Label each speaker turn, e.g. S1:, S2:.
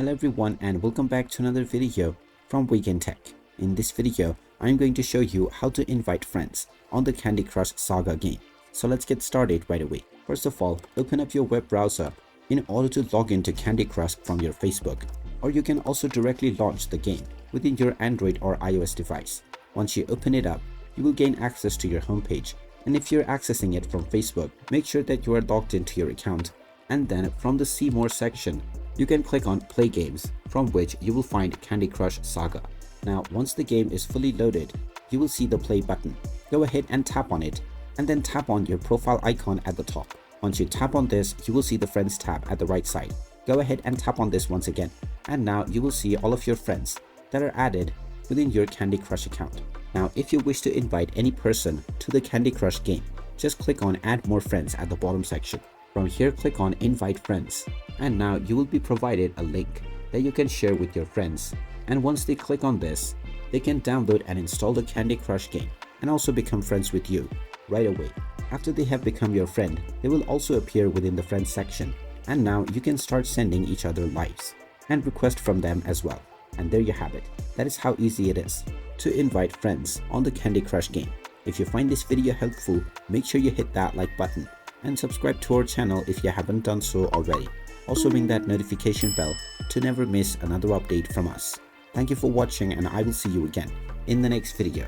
S1: Hello everyone and welcome back to another video from Wake&Tech. In this video, I'm going to show you how to invite friends on the Candy Crush Saga game. So let's get started right away. First of all, open up your web browser in order to log into Candy Crush from your Facebook. Or you can also directly launch the game within your Android or iOS device. Once you open it up, you will gain access to your homepage. And if you're accessing it from Facebook, make sure that you are logged into your account. And then from the See More section, you can click on Play Games, from which you will find Candy Crush Saga. Now, once the game is fully loaded, you will see the play button. Go ahead and tap on it, and then tap on your profile icon at the top. Once you tap on this, you will see the Friends tab at the right side. Go ahead and tap on this once again, and now you will see all of your friends that are added within your Candy Crush account. Now, if you wish to invite any person to the Candy Crush game, just click on Add More Friends at the bottom section. From here, click on Invite Friends, and now you will be provided a link that you can share with your friends. And once they click on this, they can download and install the Candy Crush game and also become friends with you right away. After they have become your friend, they will also appear within the Friends section, and now you can start sending each other lives and request from them as well. And there you have it. That is how easy it is to invite friends on the Candy Crush game. If you find this video helpful, make sure you hit that like button and subscribe to our channel if you haven't done so already. Also ring that notification bell to never miss another update from us. Thank you for watching, and I will see you again in the next video.